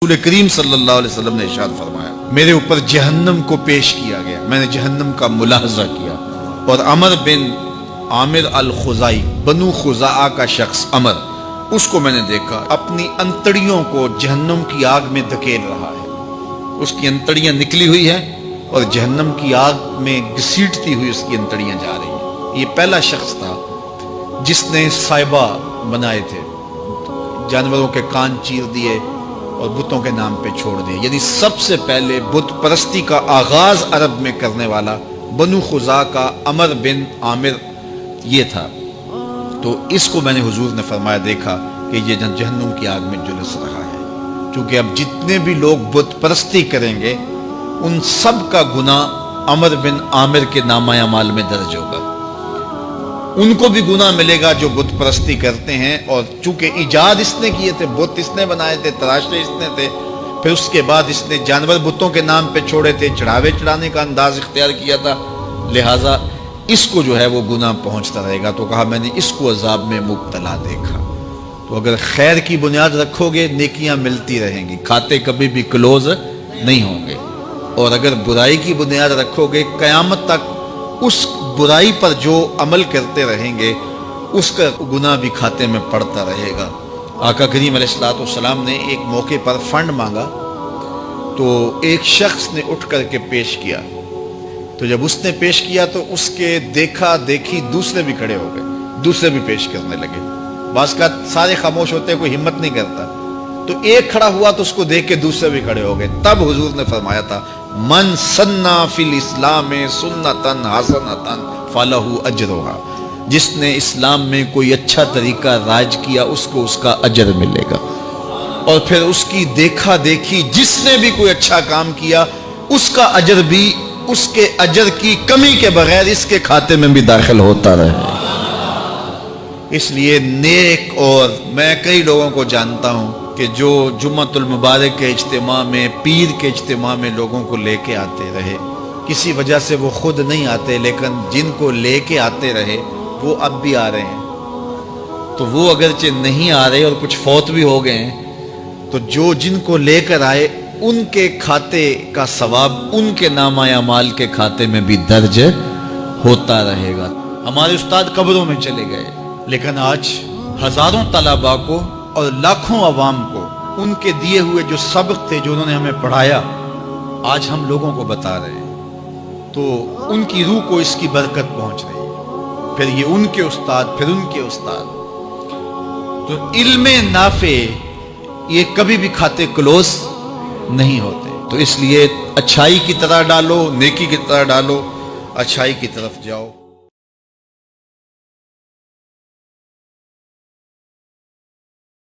رسول کریم صلی اللہ علیہ وسلم نے ارشاد فرمایا، میرے اوپر جہنم کو پیش کیا گیا، میں نے جہنم کا ملاحظہ کیا، اور عمر بن عامر الخزائی، بنو خزاعہ کا شخص عمر، اس کو میں نے دیکھا اپنی انتڑیوں کو جہنم کی آگ میں دھکیل رہا ہے۔ اس کی انتڑیاں نکلی ہوئی ہیں اور جہنم کی آگ میں گھسیٹتی ہوئی اس کی انتڑیاں جا رہی ہیں۔ یہ پہلا شخص تھا جس نے سائبہ بنائے تھے، جانوروں کے کان چیر دیے اور بتوں کے نام پہ چھوڑ دیے، یعنی سب سے پہلے بت پرستی کا آغاز عرب میں کرنے والا بنو خزاعہ کا عمر بن عامر یہ تھا۔ تو اس کو میں نے حضور نے فرمایا دیکھا کہ یہ جہنم کی آگ میں جلس رہا ہے، کیونکہ اب جتنے بھی لوگ بت پرستی کریں گے ان سب کا گناہ عمر بن عامر کے نامہ اعمال میں درج ہوگا۔ ان کو بھی گناہ ملے گا جو بت پرستی کرتے ہیں، اور چونکہ ایجاد اس نے کیے تھے، بت اس نے بنائے تھے، تراشے اس نے تھے، پھر اس کے بعد اس نے جانور بتوں کے نام پہ چھوڑے تھے، چڑھاوے چڑھانے کا انداز اختیار کیا تھا، لہٰذا اس کو جو ہے وہ گناہ پہنچتا رہے گا۔ تو کہا میں نے اس کو عذاب میں مبتلا دیکھا۔ تو اگر خیر کی بنیاد رکھو گے نیکیاں ملتی رہیں گی، کھاتے کبھی بھی کلوز نہیں ہوں گے، اور اگر برائی کی بنیاد رکھو گے قیامت تک اس برائی پر جو عمل کرتے رہیں گے اس کا گناہ بھی کھاتے میں پڑتا رہے گا۔ آقا کریم علیہ الصلوۃ والسلام نے ایک موقع پر فنڈ مانگا تو ایک شخص نے اٹھ کر کے پیش کیا، تو جب اس نے پیش کیا تو اس کے دیکھا دیکھی دوسرے بھی کھڑے ہو گئے، دوسرے بھی پیش کرنے لگے۔ بعض کا سارے خاموش ہوتے ہیں، کوئی ہمت نہیں کرتا، تو ایک کھڑا ہوا تو اس کو دیکھ کے دوسرے بھی کھڑے ہو گئے۔ تب حضور نے فرمایا تھا من سنّا فی الاسلام سنتن حسنۃ فلہ اجرھا، جس نے اسلام میں کوئی اچھا طریقہ رائج کیا اس کو اس کا اجر ملے گا، اور پھر اس کی دیکھا دیکھی جس نے بھی کوئی اچھا کام کیا اس کا اجر بھی اس کے اجر کی کمی کے بغیر اس کے کھاتے میں بھی داخل ہوتا رہے۔ اس لیے نیک، اور میں کئی لوگوں کو جانتا ہوں کہ جو جمعۃ المبارک کے اجتماع میں، پیر کے اجتماع میں لوگوں کو لے کے آتے رہے، کسی وجہ سے وہ خود نہیں آتے لیکن جن کو لے کے آتے رہے وہ اب بھی آ رہے ہیں، تو وہ اگرچہ نہیں آ رہے اور کچھ فوت بھی ہو گئے ہیں، تو جو جن کو لے کر آئے ان کے کھاتے کا ثواب ان کے نامہ اعمال کے کھاتے میں بھی درج ہوتا رہے گا۔ ہمارے استاد قبروں میں چلے گئے، لیکن آج ہزاروں طلباء کو اور لاکھوں عوام کو ان کے دیے ہوئے جو سبق تھے جو انہوں نے ہمیں پڑھایا آج ہم لوگوں کو بتا رہے ہیں، تو ان کی روح کو اس کی برکت پہنچ رہی ہے، پھر یہ ان کے استاد، پھر ان کے استاد۔ تو علم نافع یہ کبھی بھی کھاتے کلوز نہیں ہوتے، تو اس لیے اچھائی کی طرح ڈالو، نیکی کی طرح ڈالو، اچھائی کی طرف جاؤ۔